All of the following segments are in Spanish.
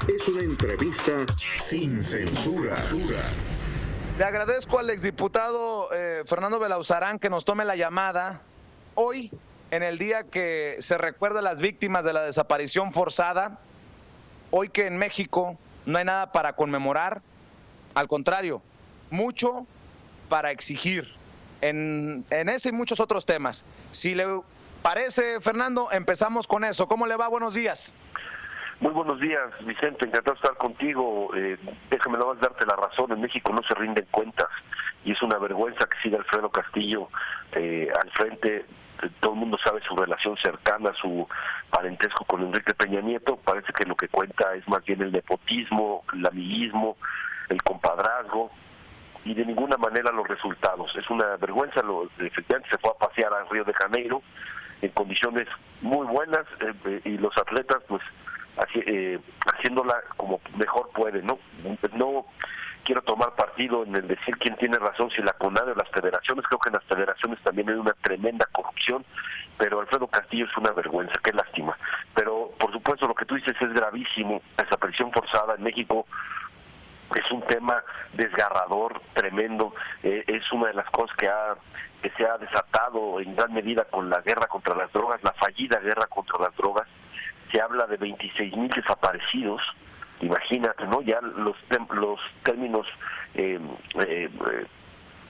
es una entrevista sin censura. Le agradezco al exdiputado Fernando Belauzarán que nos tome la llamada hoy, en el día que se recuerda a las víctimas de la desaparición forzada, hoy que en México no hay nada para conmemorar, al contrario, mucho para exigir en ese y muchos otros temas. Si le parece, Fernando, empezamos con eso. ¿Cómo le va? Buenos días. Muy buenos días, Vicente, encantado de estar contigo. Déjame nomás darte la razón, en México no se rinden cuentas y es una vergüenza que siga Alfredo Castillo al frente. Todo el mundo sabe su relación cercana, su parentesco con Enrique Peña Nieto. Parece que lo que cuenta es más bien el nepotismo, el amiguismo, el compadrazgo y de ninguna manera los resultados. Es una vergüenza. Efectivamente se fue a pasear a Río de Janeiro en condiciones muy buenas y los atletas pues haciéndola como mejor puede, ¿no? No quiero tomar partido en el decir quién tiene razón, si la CONADE o las federaciones. Creo que en las federaciones también hay una tremenda corrupción, pero Alfredo Castillo es una vergüenza, qué lástima. Pero por supuesto lo que tú dices es gravísimo. La desaparición forzada en México es un tema desgarrador, tremendo. Es una de las cosas que se ha desatado en gran medida con la guerra contra las drogas, la fallida guerra contra las drogas. Se habla de 26,000 desaparecidos, imagínate, ¿no? Ya los términos,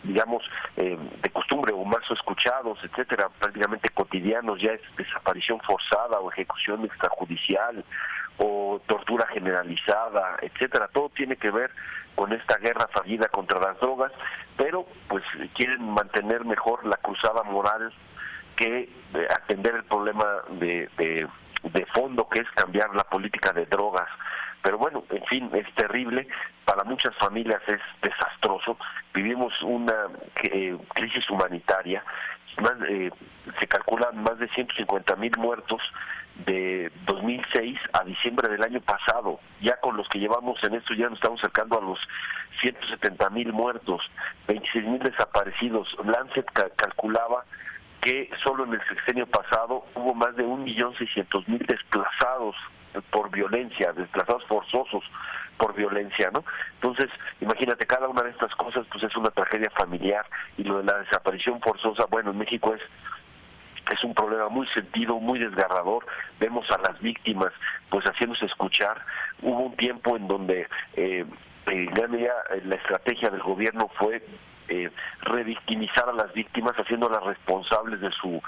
digamos, de costumbre o más escuchados, etcétera, prácticamente cotidianos, ya es desaparición forzada o ejecución extrajudicial o tortura generalizada, etcétera. Todo tiene que ver con esta guerra fallida contra las drogas, pero pues quieren mantener mejor la cruzada moral que atender el problema de fondo, que es cambiar la política de drogas. Pero bueno, en fin, es terrible, para muchas familias es desastroso. Vivimos una crisis humanitaria, se calculan más de 150,000 muertos de 2006 a diciembre del año pasado. Ya con los que llevamos en esto ya nos estamos acercando a los 170,000 muertos, 26,000 desaparecidos. Lancet calculaba que solo en el sexenio pasado hubo más de 1,600,000 desplazados por violencia, desplazados forzosos por violencia, ¿no? Entonces, imagínate, cada una de estas cosas pues es una tragedia familiar, y lo de la desaparición forzosa, bueno, en México es un problema muy sentido, muy desgarrador. Vemos a las víctimas pues haciéndose escuchar. Hubo un tiempo en donde la estrategia del gobierno fue revictimizar a las víctimas, haciéndolas responsables de su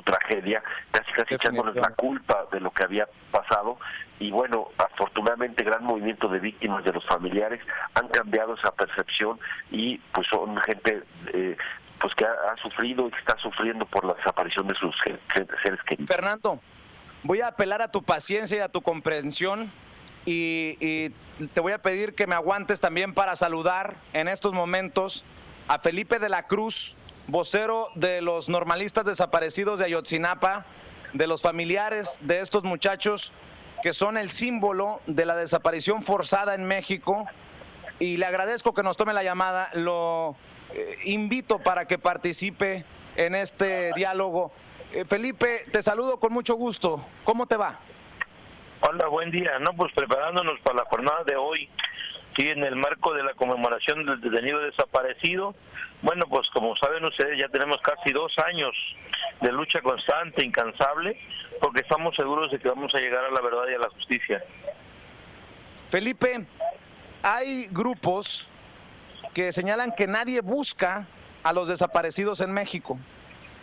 tragedia, casi echándoles la culpa de lo que había pasado. Y bueno, afortunadamente gran movimiento de víctimas, de los familiares, han cambiado esa percepción y pues son gente pues que ha sufrido y que está sufriendo por la desaparición de sus seres queridos. Fernando, voy a apelar a tu paciencia y a tu comprensión y te voy a pedir que me aguantes también para saludar en estos momentos a Felipe de la Cruz, vocero de los normalistas desaparecidos de Ayotzinapa, de los familiares de estos muchachos que son el símbolo de la desaparición forzada en México, y le agradezco que nos tome la llamada. Lo invito para que participe en este diálogo. Felipe, te saludo con mucho gusto. ¿Cómo te va? Hola, buen día. No, pues preparándonos para la jornada de hoy, sí, en el marco de la conmemoración del detenido desaparecido. Bueno, pues como saben ustedes, ya tenemos casi 2 años de lucha constante, incansable, porque estamos seguros de que vamos a llegar a la verdad y a la justicia. Felipe, hay grupos que señalan que nadie busca a los desaparecidos en México,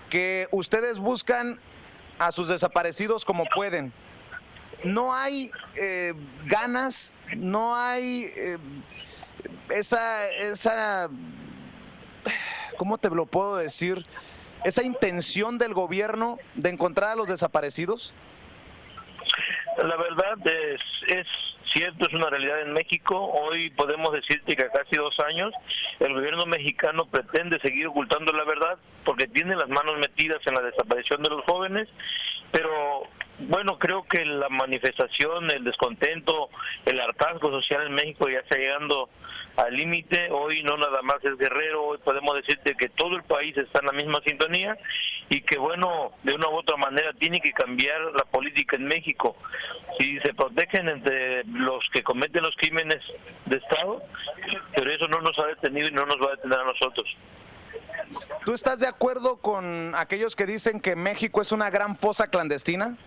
que ustedes buscan a sus desaparecidos como pueden. No hay ganas, no hay esa, ¿cómo te lo puedo decir? Esa intención del gobierno de encontrar a los desaparecidos. La verdad es cierto, es una realidad en México. Hoy podemos decirte que a casi 2 años el gobierno mexicano pretende seguir ocultando la verdad porque tiene las manos metidas en la desaparición de los jóvenes, pero Bueno, creo que la manifestación, el descontento, el hartazgo social en México ya está llegando al límite. Hoy no nada más es Guerrero, hoy podemos decirte que todo el país está en la misma sintonía y que, bueno, de una u otra manera tiene que cambiar la política en México. Si se protegen entre los que cometen los crímenes de Estado, pero eso no nos ha detenido y no nos va a detener a nosotros. ¿Tú estás de acuerdo con aquellos que dicen que México es una gran fosa clandestina?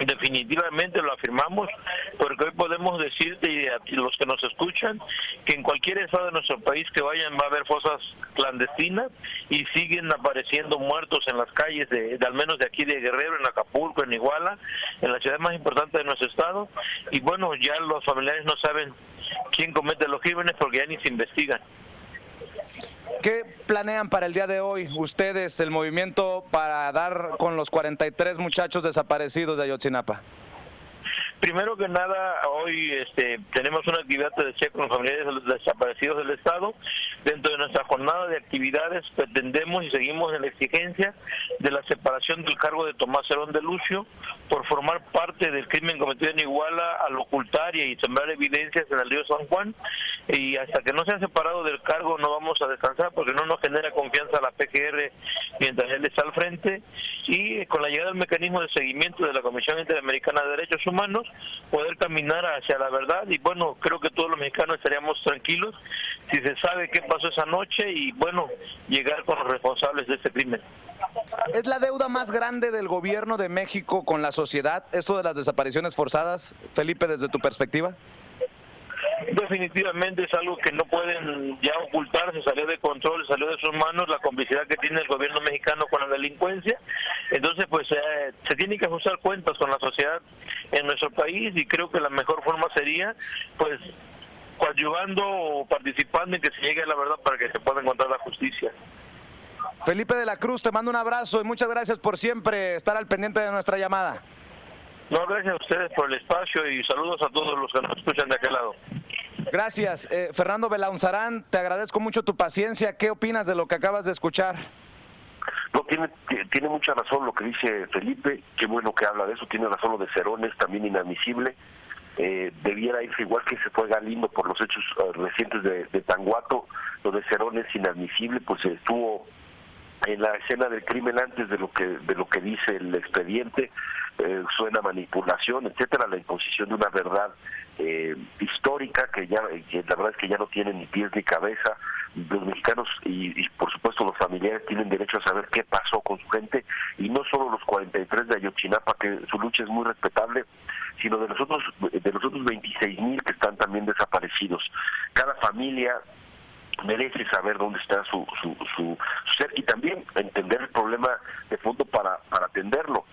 Definitivamente lo afirmamos, porque hoy podemos decirte y a los que nos escuchan que en cualquier estado de nuestro país que vayan va a haber fosas clandestinas y siguen apareciendo muertos en las calles de al menos de aquí de Guerrero, en Acapulco, en Iguala, en la ciudad más importante de nuestro estado. Y bueno, ya los familiares no saben quién comete los crímenes porque ya ni se investigan. ¿Qué planean para el día de hoy ustedes, el movimiento, para dar con los 43 muchachos desaparecidos de Ayotzinapa? Primero que nada, hoy tenemos una actividad de check con los familiares de los desaparecidos del Estado. Dentro de nuestra jornada de actividades pretendemos y seguimos en la exigencia de la separación del cargo de Tomás Herón de Lucio por formar parte del crimen cometido en Iguala al ocultar y sembrar evidencias en el río San Juan. Y hasta que no se han separado del cargo no vamos a descansar porque no nos genera confianza la PGR mientras él está al frente. Y con la llegada del mecanismo de seguimiento de la Comisión Interamericana de Derechos Humanos, poder caminar hacia la verdad. Y bueno, creo que todos los mexicanos estaríamos tranquilos si se sabe qué pasó esa noche y bueno, llegar con los responsables de este crimen. ¿Es la deuda más grande del gobierno de México con la sociedad, esto de las desapariciones forzadas, Felipe, desde tu perspectiva? Definitivamente es algo que no pueden ya ocultar, se salió de control, salió de sus manos la complicidad que tiene el gobierno mexicano con la delincuencia. Entonces pues se tiene que ajustar cuentas con la sociedad en nuestro país y creo que la mejor forma sería pues coadyuvando o participando en que se llegue a la verdad para que se pueda encontrar la justicia. Felipe de la Cruz, te mando un abrazo y muchas gracias por siempre estar al pendiente de nuestra llamada. No, gracias a ustedes por el espacio y saludos a todos los que nos escuchan de aquel lado. Gracias. Fernando Belaunzarán, te agradezco mucho tu paciencia. ¿Qué opinas de lo que acabas de escuchar? No, tiene mucha razón lo que dice Felipe, qué bueno que habla de eso, tiene razón lo de Cerón, es también inadmisible. Debiera irse igual que se fue Galindo por los hechos recientes de Tanguato, lo de Cerón es inadmisible, pues estuvo en la escena del crimen antes de lo que dice el expediente. Suena manipulación, etcétera, la imposición de una verdad histórica que la verdad es que ya no tiene ni pies ni cabeza. Los mexicanos y por supuesto los familiares tienen derecho a saber qué pasó con su gente, y no solo los 43 de Ayotzinapa, que su lucha es muy respetable, sino de los otros 26,000 que están también desaparecidos. Cada familia merece saber dónde está su ser y también entender el problema de fondo para atenderlo.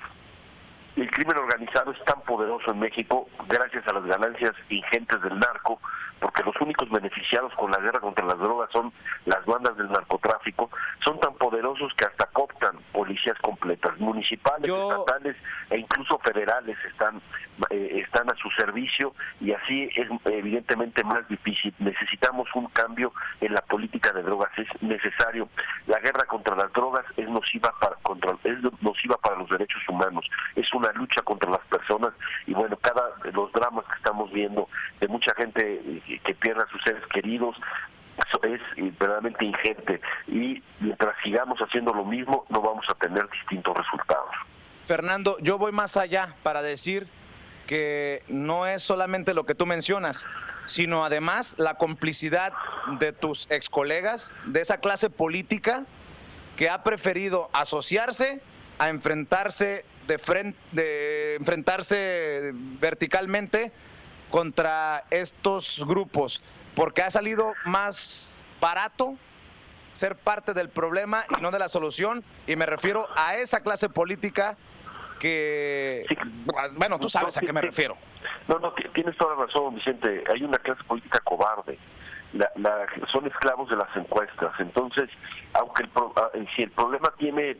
El crimen organizado es tan poderoso en México gracias a las ganancias ingentes del narco, porque los únicos beneficiados con la guerra contra las drogas son las bandas del narcotráfico. Son tan poderosos que hasta cooptan policías completas, municipales, estatales e incluso federales están a su servicio, y así es evidentemente más difícil. Necesitamos un cambio en la política de drogas, es necesario. La guerra contra las drogas es nociva para los derechos humanos, es una lucha contra las personas, y bueno, los dramas que estamos viendo de mucha gente que pierde a sus seres queridos es verdaderamente ingente, y mientras sigamos haciendo lo mismo no vamos a tener distintos resultados. Fernando, yo voy más allá para decir que no es solamente lo que tú mencionas, sino además la complicidad de tus excolegas, de esa clase política que ha preferido asociarse a enfrentarse enfrentarse verticalmente contra estos grupos, porque ha salido más barato ser parte del problema y no de la solución, y me refiero a esa clase política que, bueno, tú sabes a qué me refiero. No, tienes toda la razón, Vicente. Hay una clase política cobarde. Son esclavos de las encuestas. Entonces, si el problema tiene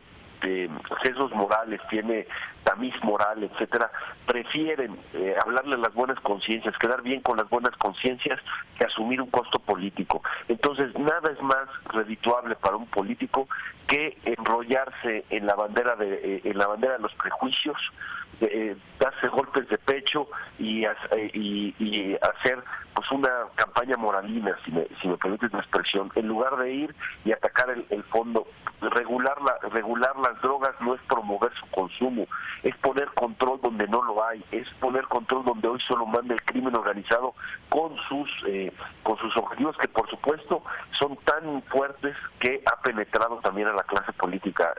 sesgos morales, tiene tamiz moral, etcétera, prefieren hablarle a las buenas conciencias, quedar bien con las buenas conciencias, que asumir un costo político. Entonces, nada es más redituable para un político que enrollarse en la bandera de los prejuicios, darse golpes de pecho y hacer pues una campaña moralina, si me permites la expresión, en lugar de ir y atacar el fondo. Regular las drogas no es promover su consumo, es poner control donde no lo hay, es poner control donde hoy solo manda el crimen organizado con sus objetivos, que por supuesto son tan fuertes que ha penetrado también a la clase política.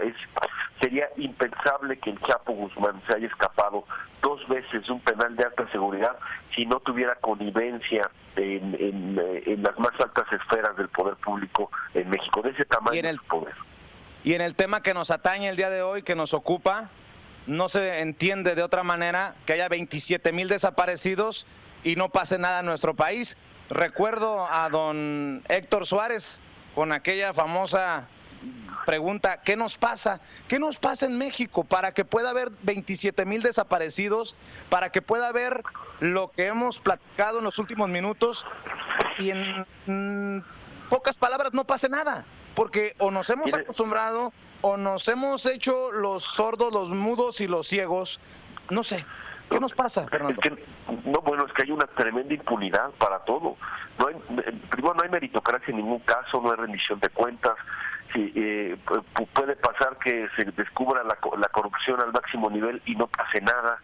Sería impensable que el Chapo Guzmán se haya escapado 2 veces de un penal de alta seguridad si no tuviera connivencia en las más altas esferas del poder público en México, de ese tamaño de su poder. Y en el tema que nos atañe el día de hoy, que nos ocupa, no se entiende de otra manera que haya 27,000 desaparecidos y no pase nada en nuestro país. Recuerdo a don Héctor Suárez con aquella famosa pregunta: ¿qué nos pasa? ¿Qué nos pasa en México para que pueda haber 27,000 desaparecidos, para que pueda haber lo que hemos platicado en los últimos minutos y en pocas palabras no pase nada? Porque o nos hemos acostumbrado o nos hemos hecho los sordos, los mudos y los ciegos. No sé. ¿Qué nos pasa, Fernando? Es que hay una tremenda impunidad para todo. Primero, no hay meritocracia en ningún caso, no hay rendición de cuentas. Puede pasar que se descubra la corrupción al máximo nivel y no pase nada.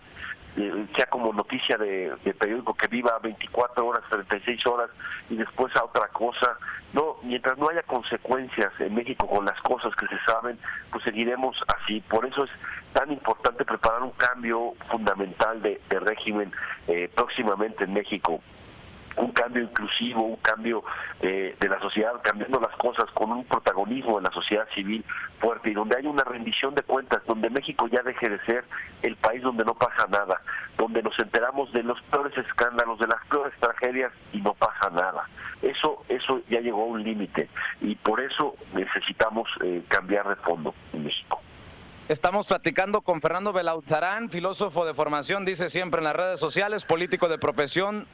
Sea como noticia de periódico que viva 24 horas, 36 horas y después a otra cosa. No, mientras no haya consecuencias en México con las cosas que se saben, pues seguiremos así. Por eso es tan importante preparar un cambio fundamental de régimen próximamente en México. Un cambio inclusivo, un cambio de la sociedad, cambiando las cosas con un protagonismo de la sociedad civil fuerte y donde hay una rendición de cuentas, donde México ya deje de ser el país donde no pasa nada, donde nos enteramos de los peores escándalos, de las peores tragedias y no pasa nada. Eso ya llegó a un límite y por eso necesitamos cambiar de fondo en México. Estamos platicando con Fernando Belauzarán, filósofo de formación, dice siempre en las redes sociales, político de profesión,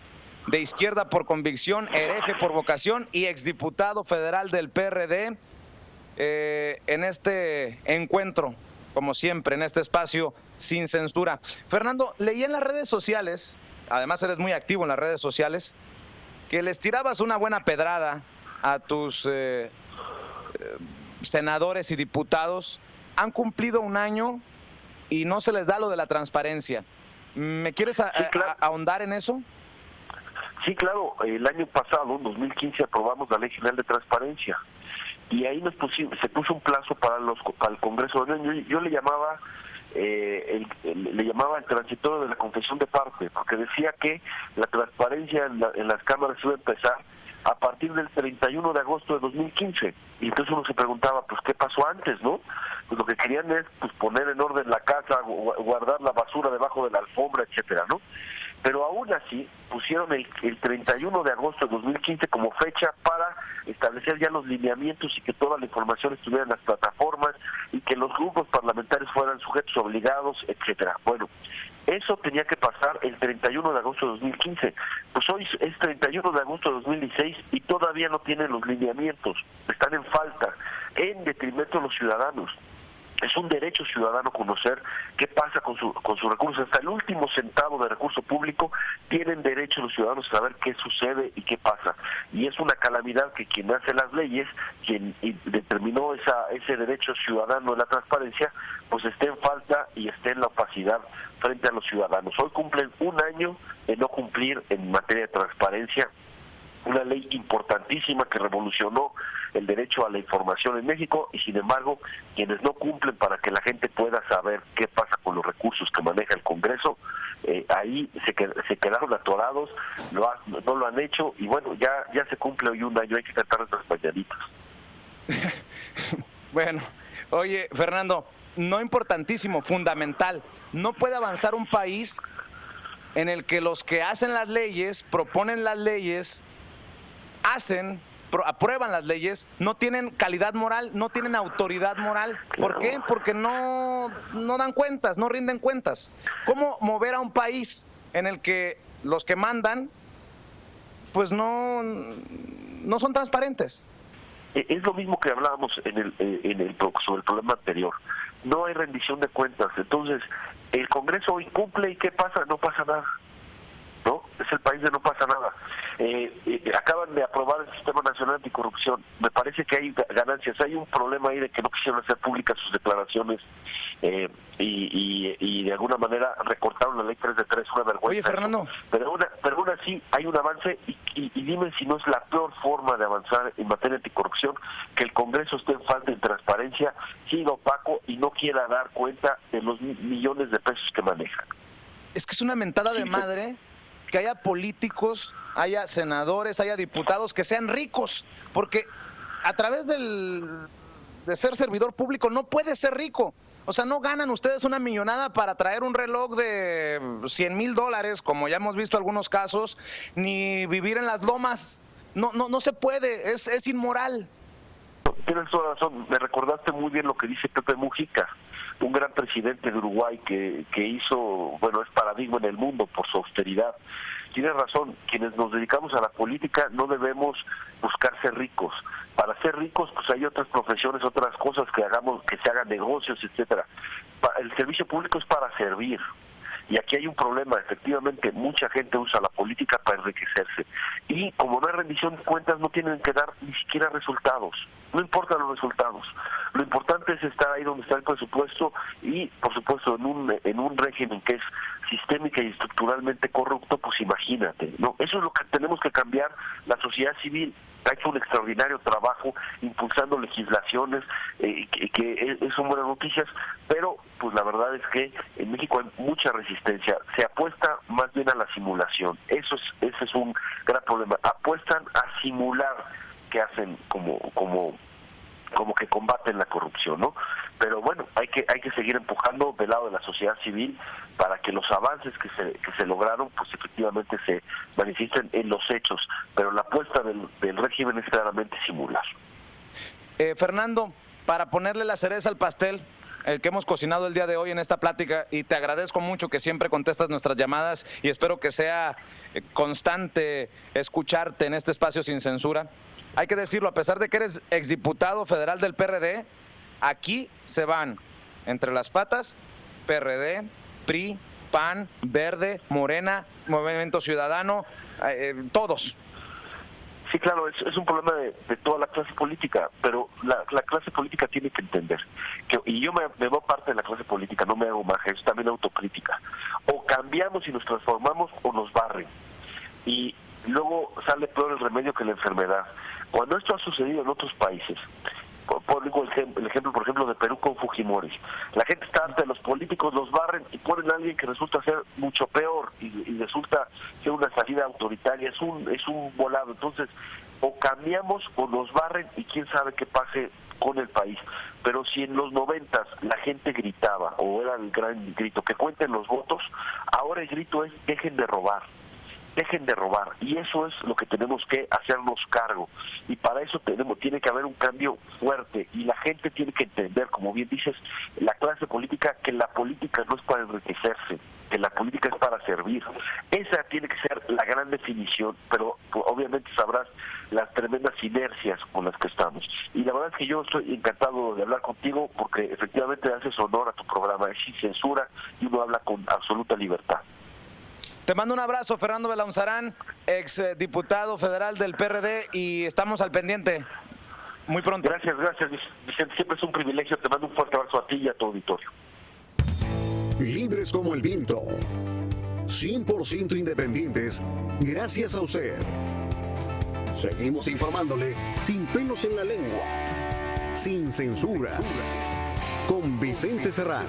de izquierda por convicción, hereje por vocación y exdiputado federal del PRD. En este encuentro, como siempre, en este espacio sin censura. Fernando, leí en las redes sociales, además eres muy activo en las redes sociales, que les tirabas una buena pedrada a tus senadores y diputados. Han cumplido 1 año y no se les da lo de la transparencia. ¿Me quieres ahondar en eso? Sí, claro. El año pasado, en 2015, aprobamos la Ley General de Transparencia y ahí se puso un plazo para el Congreso. Yo le llamaba el transitorio de la confesión de parte, porque decía que la transparencia en las cámaras iba a empezar a partir del 31 de agosto de 2015. Y entonces uno se preguntaba, pues, ¿qué pasó antes, no? Pues lo que querían es poner en orden la casa, guardar la basura debajo de la alfombra, etcétera, ¿no? Pero aún así pusieron el 31 de agosto de 2015 como fecha para establecer ya los lineamientos y que toda la información estuviera en las plataformas y que los grupos parlamentarios fueran sujetos obligados, etcétera. Bueno, eso tenía que pasar el 31 de agosto de 2015. Pues hoy es 31 de agosto de 2016 y todavía no tienen los lineamientos. Están en falta, en detrimento de los ciudadanos. Es un derecho ciudadano conocer qué pasa con sus recursos. Hasta el último centavo de recurso público tienen derecho los ciudadanos a saber qué sucede y qué pasa. Y es una calamidad que quien hace las leyes, quien determinó ese derecho ciudadano de la transparencia, pues esté en falta y esté en la opacidad frente a los ciudadanos. Hoy cumplen 1 año de no cumplir en materia de transparencia. Una ley importantísima que revolucionó el derecho a la información en México y sin embargo quienes no cumplen para que la gente pueda saber qué pasa con los recursos que maneja el Congreso, ahí se quedaron atorados, no lo han hecho y bueno, ya se cumple hoy 1 año, hay que cantar nuestras mañanitas. Bueno, oye, Fernando, no importantísimo, fundamental, no puede avanzar un país en el que los que hacen las leyes, proponen las leyes, aprueban las leyes, no tienen calidad moral, no tienen autoridad moral. ¿Por qué? Porque no dan cuentas, no rinden cuentas. ¿Cómo mover a un país en el que los que mandan pues no son transparentes? Es lo mismo que hablábamos sobre el problema anterior. No hay rendición de cuentas. Entonces, el Congreso hoy cumple y ¿qué pasa? No pasa nada. ¿No? Es el país de no pasa nada. Acaban de aprobar el Sistema Nacional Anticorrupción. Me parece que hay ganancias. Hay un problema ahí de que no quisieron hacer públicas sus declaraciones y de alguna manera recortaron la ley 3 de 3, una vergüenza. Oye, Fernando. Pero aún así hay un avance y dime si no es la peor forma de avanzar en materia anticorrupción que el Congreso esté en falta de transparencia, siga opaco y no quiera dar cuenta de los millones de pesos que manejan. Es que es una mentada de madre que haya políticos, haya senadores, haya diputados que sean ricos, porque a través de ser servidor público no puedes ser rico. O sea, no ganan ustedes una millonada para traer un reloj de $100,000, como ya hemos visto algunos casos, ni vivir en las lomas. No se puede, es inmoral. Tienes toda razón, me recordaste muy bien lo que dice Pepe Mujica, un gran presidente de Uruguay que hizo, bueno, es paradigma en el mundo por su austeridad. Tienes razón, quienes nos dedicamos a la política no debemos buscar ser ricos. Para ser ricos, pues hay otras profesiones, otras cosas que hagamos, que se hagan negocios, etcétera. El servicio público es para servir. Y aquí hay un problema, efectivamente, mucha gente usa la política para enriquecerse. Y como no hay rendición de cuentas, no tienen que dar ni siquiera resultados. No importan los resultados. Lo importante es estar ahí donde está el presupuesto y, por supuesto, en un régimen que es sistémica y estructuralmente corrupto, pues imagínate, ¿no? Eso es lo que tenemos que cambiar. La sociedad civil ha hecho un extraordinario trabajo impulsando legislaciones que son buenas noticias, pero pues la verdad es que en México hay mucha resistencia. Se apuesta más bien a la simulación. Ese es un gran problema. Apuestan a simular que hacen como que combaten la corrupción, ¿no? Pero bueno, hay que seguir empujando del lado de la sociedad civil para que los avances que se lograron, pues efectivamente se manifiesten en los hechos, pero la apuesta del régimen es claramente simular. Fernando, para ponerle la cereza al pastel, el que hemos cocinado el día de hoy en esta plática, y te agradezco mucho que siempre contestas nuestras llamadas y espero que sea constante escucharte en este espacio sin censura. Hay que decirlo, a pesar de que eres exdiputado federal del PRD, aquí se van entre las patas PRD, PRI, PAN, Verde, Morena, Movimiento Ciudadano, todos. Sí, claro, es un problema de toda la clase política, pero la clase política tiene que entender, y yo me veo parte de la clase política, no me hago maja, es también autocrítica. O cambiamos y nos transformamos o nos barren. Y luego sale peor el remedio que la enfermedad. Cuando esto ha sucedido en otros países, pongo el ejemplo, por ejemplo, de Perú con Fujimori. La gente está harta de los políticos, los barren y ponen a alguien que resulta ser mucho peor y resulta ser una salida autoritaria. Es un volado. Entonces, o cambiamos o nos barren y quién sabe qué pase con el país. Pero si en los 90 la gente gritaba, o era el gran grito, que cuenten los votos, ahora el grito es dejen de robar. Dejen de robar, y eso es lo que tenemos que hacernos cargo, y para eso tiene que haber un cambio fuerte, y la gente tiene que entender, como bien dices, la clase política, que la política no es para enriquecerse, que la política es para servir. Esa tiene que ser la gran definición, pero obviamente sabrás las tremendas inercias con las que estamos, y la verdad es que yo estoy encantado de hablar contigo, porque efectivamente haces honor a tu programa, es sin censura, y uno habla con absoluta libertad. Te mando un abrazo, Fernando Belaunzarán, ex diputado federal del PRD, y estamos al pendiente muy pronto. Gracias, Vicente. Siempre es un privilegio. Te mando un fuerte abrazo a ti y a tu auditorio. Libres como el viento. 100% independientes, gracias a usted. Seguimos informándole sin pelos en la lengua, sin censura. Con Vicente Serrano.